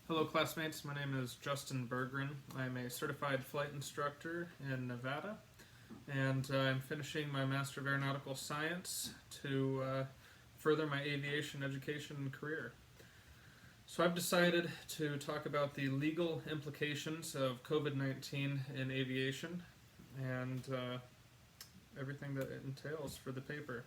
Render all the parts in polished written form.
Hello classmates, my name is Justin Berggren. I'm a certified flight instructor in Nevada, and I'm finishing my Master of Aeronautical Science to further my aviation education and career. So I've decided to talk about the legal implications of COVID-19 in aviation and everything that it entails for the paper.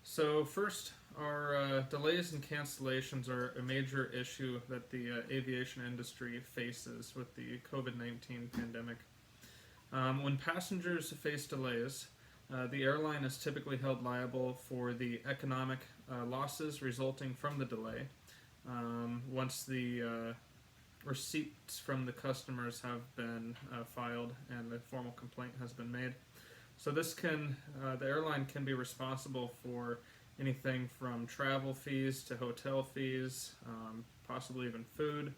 So first, our delays and cancellations are a major issue that the aviation industry faces with the COVID-19 pandemic. When passengers face delays, the airline is typically held liable for the economic losses resulting from the delay once the receipts from the customers have been filed and a formal complaint has been made. So the airline can be responsible for anything from travel fees to hotel fees, possibly even food.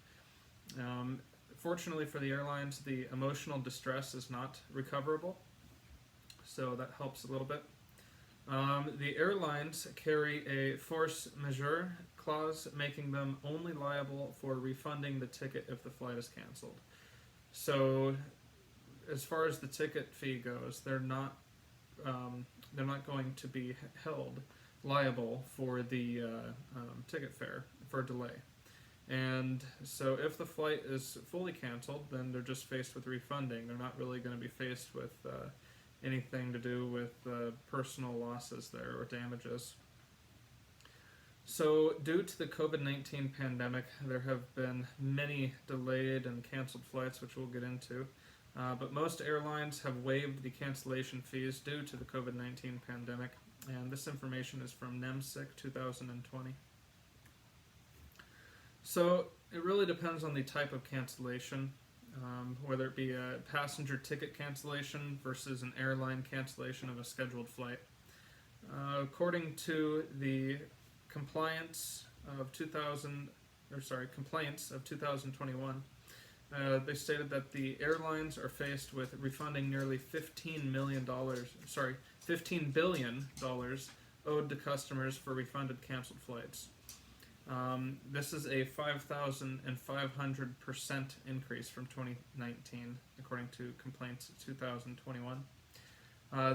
Fortunately for the airlines, the emotional distress is not recoverable, so that helps a little bit. The airlines carry a force majeure clause, making them only liable for refunding the ticket if the flight is canceled. So as far as the ticket fee goes, they're not going to be held liable for the ticket fare for a delay. And so if the flight is fully canceled, then they're just faced with refunding. They're not really going to be faced with anything to do with personal losses there or damages. So due to the COVID-19 pandemic, there have been many delayed and canceled flights, which we'll get into. But most airlines have waived the cancellation fees due to the COVID-19 pandemic, and this information is from NEMSIC 2020. So it really depends on the type of cancellation, whether it be a passenger ticket cancellation versus an airline cancellation of a scheduled flight. According to the complaints of 2021, they stated that the airlines are faced with refunding nearly $15 billion owed to customers for refunded canceled flights. This is a 5,500% increase from 2019, according to complaints of 2021.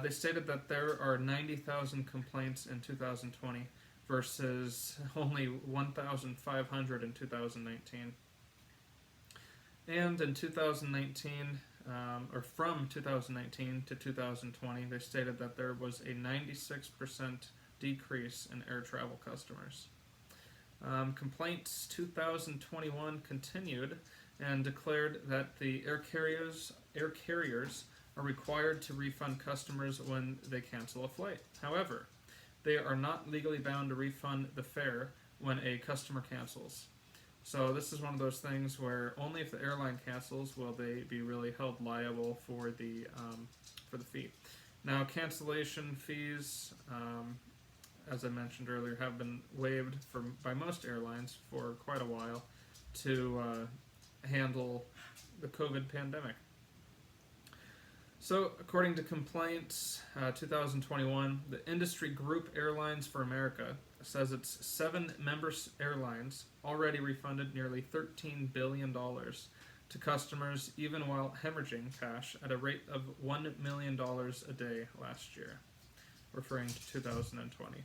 They stated that there are 90,000 complaints in 2020 versus only 1,500 in 2019. And in 2019, or from 2019 to 2020, they stated that there was a 96% decrease in air travel customers. Complaints 2021 continued and declared that the air carriers are required to refund customers when they cancel a flight. However, they are not legally bound to refund the fare when a customer cancels. So this is one of those things where only if the airline cancels will they be really held liable for the fee. Now, cancellation fees, as I mentioned earlier, have been waived by most airlines for quite a while to handle the COVID pandemic. So, according to complaints 2021, the industry group Airlines for America says its 7 member airlines already refunded nearly $13 billion to customers, even while hemorrhaging cash at a rate of $1 million a day last year, referring to 2020.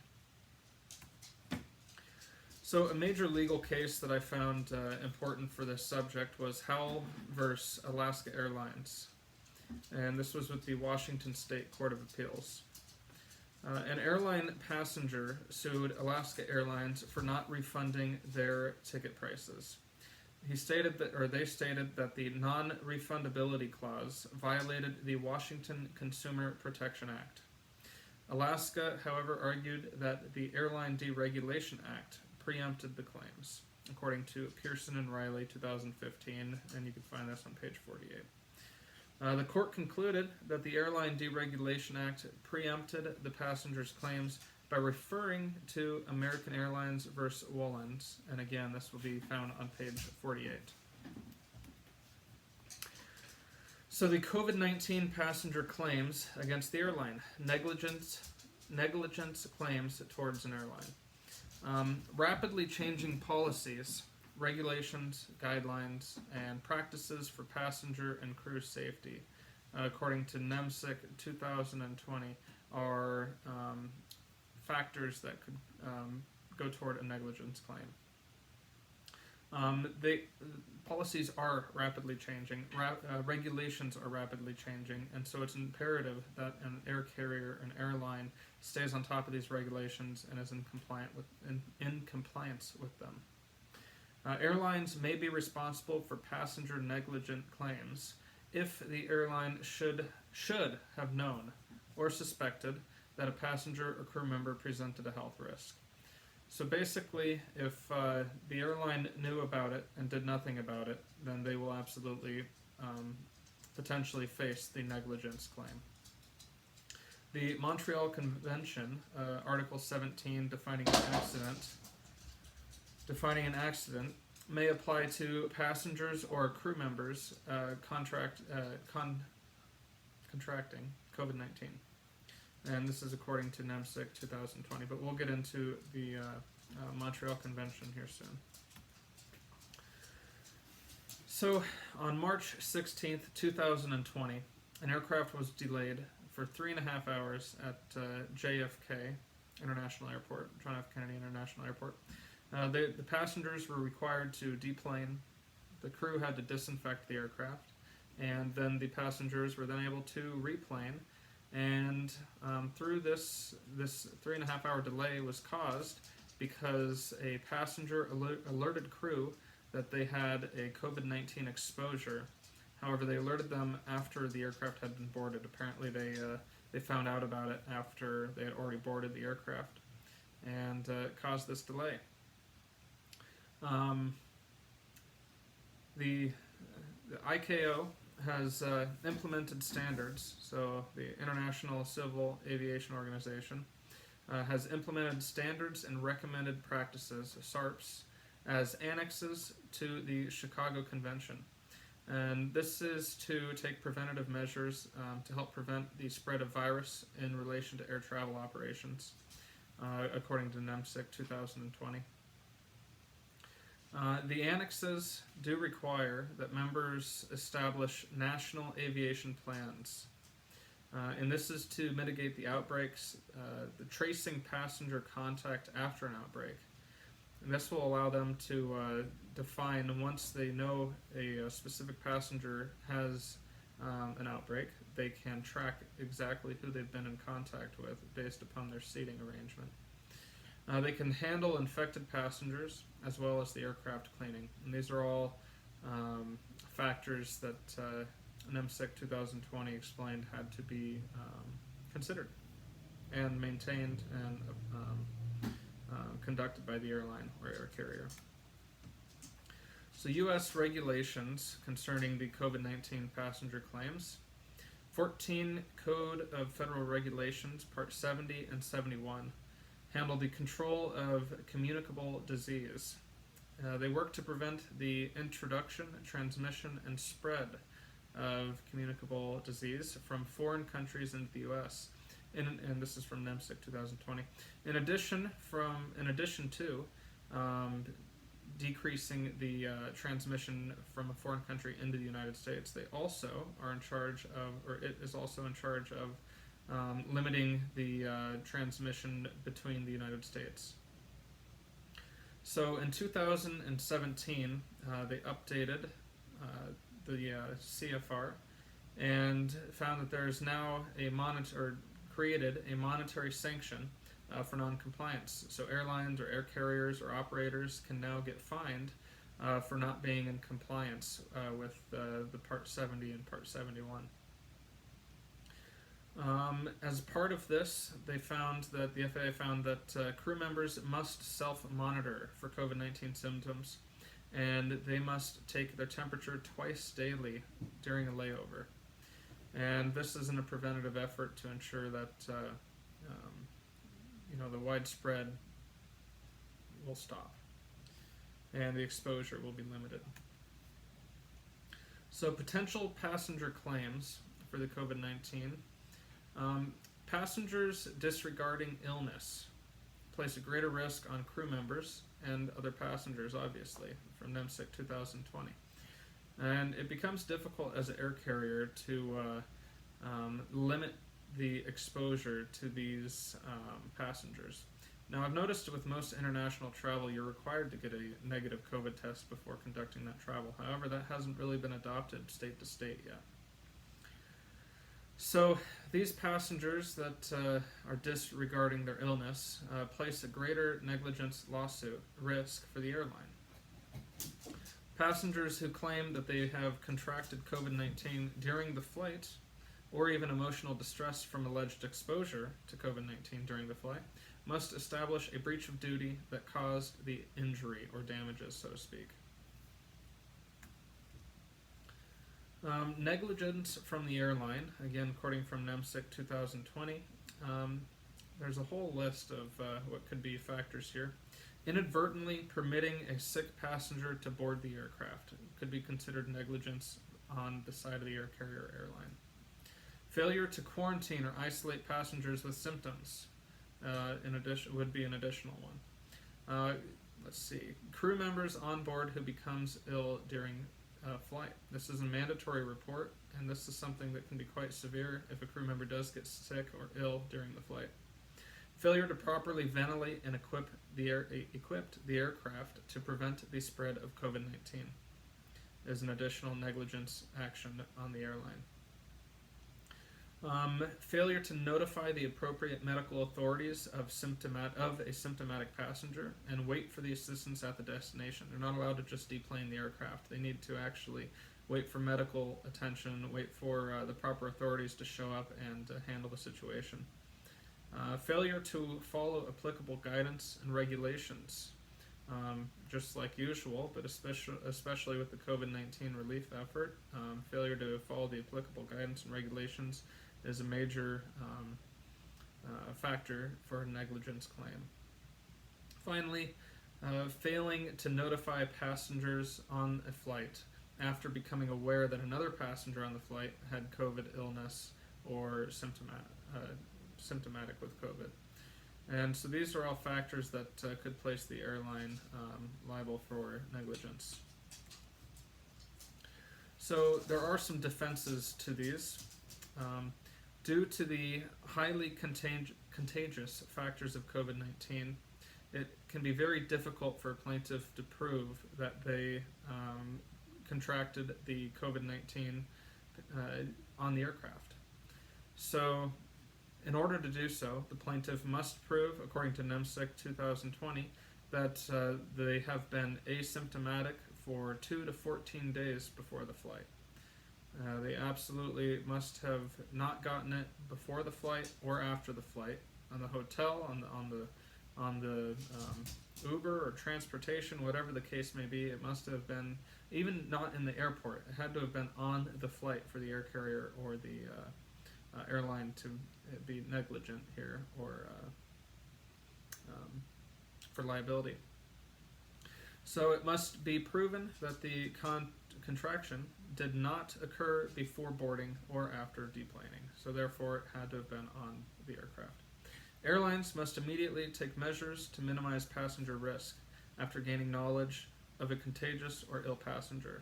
So a major legal case that I found important for this subject was Howell versus Alaska Airlines, and this was with the Washington State Court of Appeals. An airline passenger sued Alaska Airlines for not refunding their ticket prices. They stated that the non-refundability clause violated the Washington Consumer Protection Act. Alaska, however, argued that the Airline Deregulation Act preempted the claims, according to Pearson and Riley 2015, and you can find this on page 48. The court concluded that the Airline Deregulation Act preempted the passengers' claims by referring to American Airlines versus Wollens, and again, this will be found on page 48. So the COVID-19 passenger claims against the airline, negligence claims towards an airline. Rapidly changing policies regulations, guidelines, and practices for passenger and crew safety, according to NEMSIC 2020, are factors that could go toward a negligence claim. Policies are rapidly changing, regulations are rapidly changing, and so it's imperative that an air carrier, an airline, stays on top of these regulations and is in compliance with them. Airlines may be responsible for passenger negligent claims if the airline should have known or suspected that a passenger or crew member presented a health risk. So basically, if the airline knew about it and did nothing about it, then they will absolutely potentially face the negligence claim. The Montreal Convention, Article 17, defining an accident, may apply to passengers or crew members contracting COVID-19. And this is according to NEMSIC 2020, but we'll get into the Montreal Convention here soon. So, on March 16th, 2020, an aircraft was delayed for 3.5 hours at JFK International Airport, John F. Kennedy International Airport. The passengers were required to deplane, the crew had to disinfect the aircraft, and then the passengers were then able to replane. And through this 3.5 hour delay was caused because a passenger alerted crew that they had a COVID-19 exposure. However, they alerted them after the aircraft had been boarded. Apparently, they found out about it after they had already boarded the aircraft, and it caused this delay. The ICAO has implemented standards, so the International Civil Aviation Organization has implemented standards and recommended practices, SARPs, as annexes to the Chicago Convention. And this is to take preventative measures to help prevent the spread of virus in relation to air travel operations, according to NEMSIC 2020. The annexes do require that members establish national aviation plans, and this is to mitigate the outbreaks, the tracing passenger contact after an outbreak. And this will allow them to define, once they know a specific passenger has an outbreak, they can track exactly who they've been in contact with based upon their seating arrangement. They can handle infected passengers as well as the aircraft cleaning. And these are all factors that NEMSIC 2020 explained had to be considered and maintained and conducted by the airline or air carrier. So U.S. regulations concerning the COVID-19 passenger claims. 14 Code of Federal Regulations, Part 70 and 71. Handle the control of communicable disease. They work to prevent the introduction, transmission, and spread of communicable disease from foreign countries into the U.S. And this is from NEMSIC 2020. In addition to decreasing the transmission from a foreign country into the United States, they also are in charge of, or it is also in charge of, limiting the transmission between the United States. So in 2017, they updated the CFR and found that there is now created a monetary sanction for non-compliance. So airlines or air carriers or operators can now get fined for not being in compliance with the Part 70 and Part 71. As part of this, the FAA found that crew members must self-monitor for COVID-19 symptoms, and they must take their temperature twice daily during a layover. And this is in a preventative effort to ensure that the widespread will stop and the exposure will be limited. So potential passenger claims for the COVID-19. Passengers disregarding illness place a greater risk on crew members and other passengers, obviously, from NEMSIC 2020. And it becomes difficult as an air carrier to limit the exposure to these passengers. Now, I've noticed with most international travel, you're required to get a negative COVID test before conducting that travel. However, that hasn't really been adopted state to state yet. So, these passengers that are disregarding their illness place a greater negligence lawsuit risk for the airline. Passengers who claim that they have contracted COVID-19 during the flight, or even emotional distress from alleged exposure to COVID-19 during the flight, must establish a breach of duty that caused the injury or damages, so to speak. Negligence from the airline, again, according from NEMSIC 2020, there's a whole list of what could be factors here. Inadvertently permitting a sick passenger to board the aircraft could be considered negligence on the side of the air carrier airline. Failure to quarantine or isolate passengers with symptoms in addition would be an additional one. Let's see. Crew members on board who becomes ill during flight. This is a mandatory report, and this is something that can be quite severe if a crew member does get sick or ill during the flight. Failure to properly ventilate and equip the aircraft to prevent the spread of COVID-19 is an additional negligence action on the airline. Failure to notify the appropriate medical authorities of a symptomatic passenger and wait for the assistance at the destination. They're not allowed to just deplane the aircraft. They need to actually wait for medical attention, wait for the proper authorities to show up and handle the situation. Failure to follow applicable guidance and regulations, just like usual, but especially with the COVID-19 relief effort. Failure to follow the applicable guidance and regulations is a major factor for a negligence claim. Finally, failing to notify passengers on a flight after becoming aware that another passenger on the flight had COVID illness or symptomatic with COVID. And so these are all factors that could place the airline liable for negligence. So there are some defenses to these. Due to the highly contagious factors of COVID-19, it can be very difficult for a plaintiff to prove that they contracted the COVID-19 on the aircraft. So, in order to do so, the plaintiff must prove, according to NEMSIC 2020, that they have been asymptomatic for 2 to 14 days before the flight. They absolutely must have not gotten it before the flight or after the flight. On the hotel, on the Uber or transportation, whatever the case may be, it must have been, even not in the airport, it had to have been on the flight for the air carrier or the airline to be negligent here or for liability. So it must be proven that the contraction did not occur before boarding or after deplaning, so therefore it had to have been on the aircraft. Airlines must immediately take measures to minimize passenger risk after gaining knowledge of a contagious or ill passenger.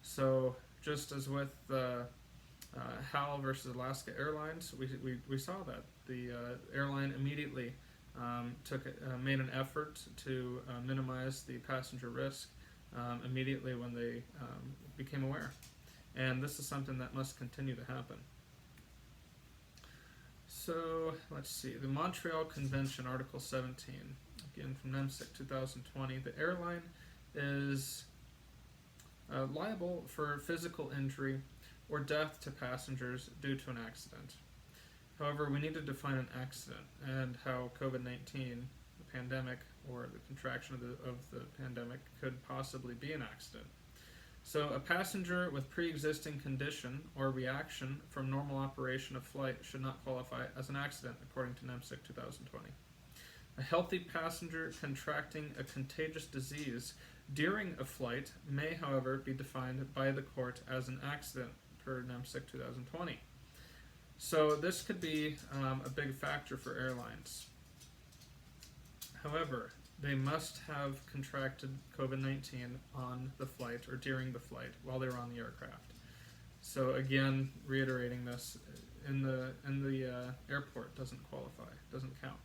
So just as with HAL versus Alaska Airlines, we saw that the airline immediately made an effort to minimize the passenger risk immediately when they became aware. And this is something that must continue to happen. So, let's see. The Montreal Convention, Article 17, again from NEMSIC 2020. The airline is liable for physical injury or death to passengers due to an accident. However, we need to define an accident and how COVID-19, the pandemic, or the contraction of the pandemic could possibly be an accident. So a passenger with pre-existing condition or reaction from normal operation of flight should not qualify as an accident, according to NEMSIC 2020. A healthy passenger contracting a contagious disease during a flight may, however, be defined by the court as an accident, per NEMSIC 2020. So this could be a big factor for airlines. However, they must have contracted COVID-19 on the flight or during the flight while they were on the aircraft. So again, reiterating this, in the airport doesn't qualify, doesn't count.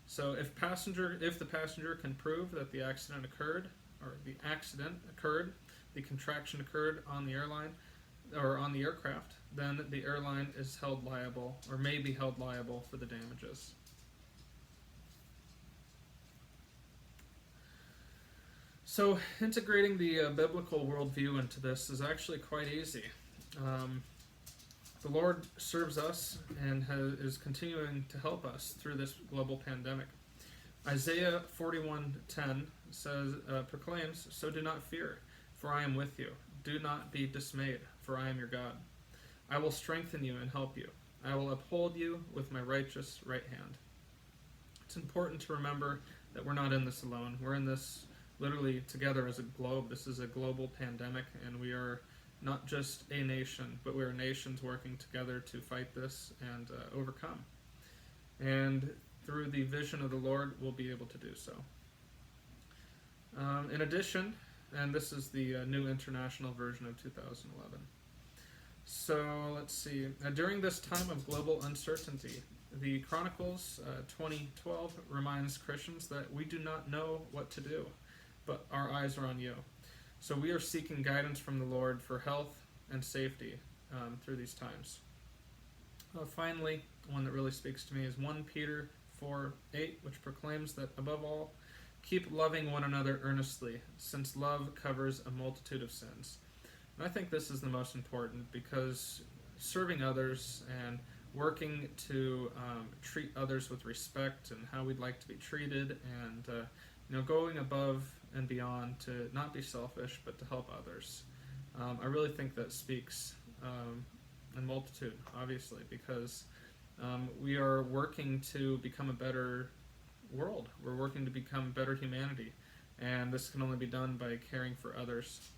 So if the passenger can prove that the accident occurred, the contraction occurred on the airline or on the aircraft, then the airline is held liable or may be held liable for the damages. So integrating the biblical worldview into this is actually quite easy. The Lord serves us and is continuing to help us through this global pandemic. Isaiah 41:10 proclaims, "So do not fear, for I am with you. Do not be dismayed, for I am your God. I will strengthen you and help you. I will uphold you with my righteous right hand." It's important to remember that we're not in this alone. We're in this literally together as a globe. This is a global pandemic, and we are not just a nation, but we are nations working together to fight this and overcome. And through the vision of the Lord, we'll be able to do so. In addition, and this is the New International Version of 2011. So let's see. During this time of global uncertainty, the Chronicles 20:12 reminds Christians that we do not know what to do, but our eyes are on you. So we are seeking guidance from the Lord for health and safety through these times. Finally, one that really speaks to me is 1 Peter 4:8, which proclaims that above all, keep loving one another earnestly, since love covers a multitude of sins. And I think this is the most important, because serving others and working to treat others with respect and how we'd like to be treated, and going above and beyond to not be selfish but to help others. I really think that speaks in multitude, obviously, because we are working to become a better world. We're working to become better humanity, and this can only be done by caring for others.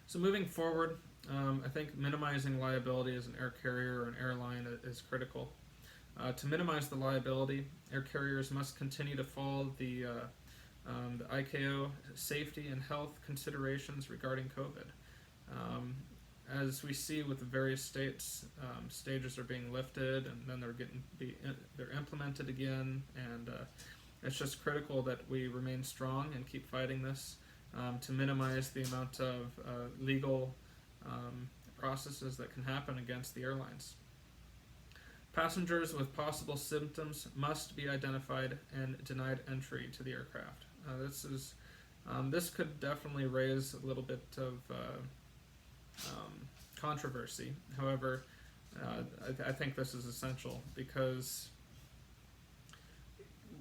So moving forward, I think minimizing liability as an air carrier or an airline is critical. To minimize the liability, air carriers must continue to follow the ICAO safety and health considerations regarding COVID. As we see with the various states, stages are being lifted, and then they're implemented again, and it's just critical that we remain strong and keep fighting this to minimize the amount of legal processes that can happen against the airlines. Passengers with possible symptoms must be identified and denied entry to the aircraft. This could definitely raise a little bit of controversy. However, I think this is essential, because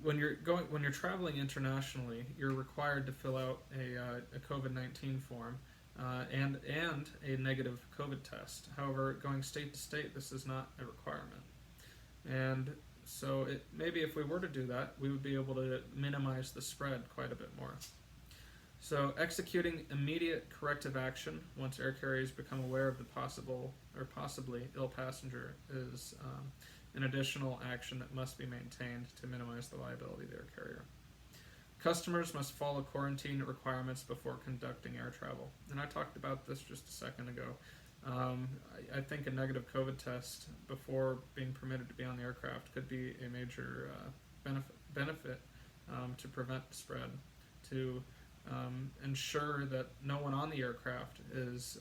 when you're traveling internationally, you're required to fill out a COVID-19 form and a negative COVID test. However, going state to state, this is not a requirement. And so maybe if we were to do that, we would be able to minimize the spread quite a bit more. So executing immediate corrective action once air carriers become aware of the possible or possibly ill passenger is an additional action that must be maintained to minimize the liability of the air carrier. Customers must follow quarantine requirements before conducting air travel. And I talked about this just a second ago. I think a negative COVID test before being permitted to be on the aircraft could be a major benefit to prevent the spread, to ensure that no one on the aircraft is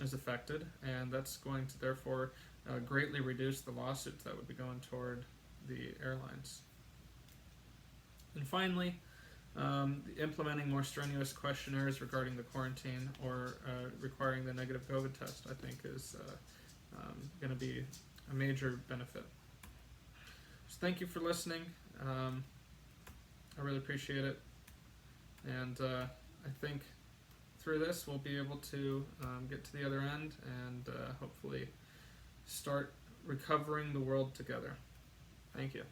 affected, and that's going to therefore greatly reduce the lawsuits that would be going toward the airlines. And finally, implementing more strenuous questionnaires regarding the quarantine or requiring the negative COVID test, I think, is going to be a major benefit. So thank you for listening. I really appreciate it. And I think through this we'll be able to get to the other end and hopefully start recovering the world together. Thank you.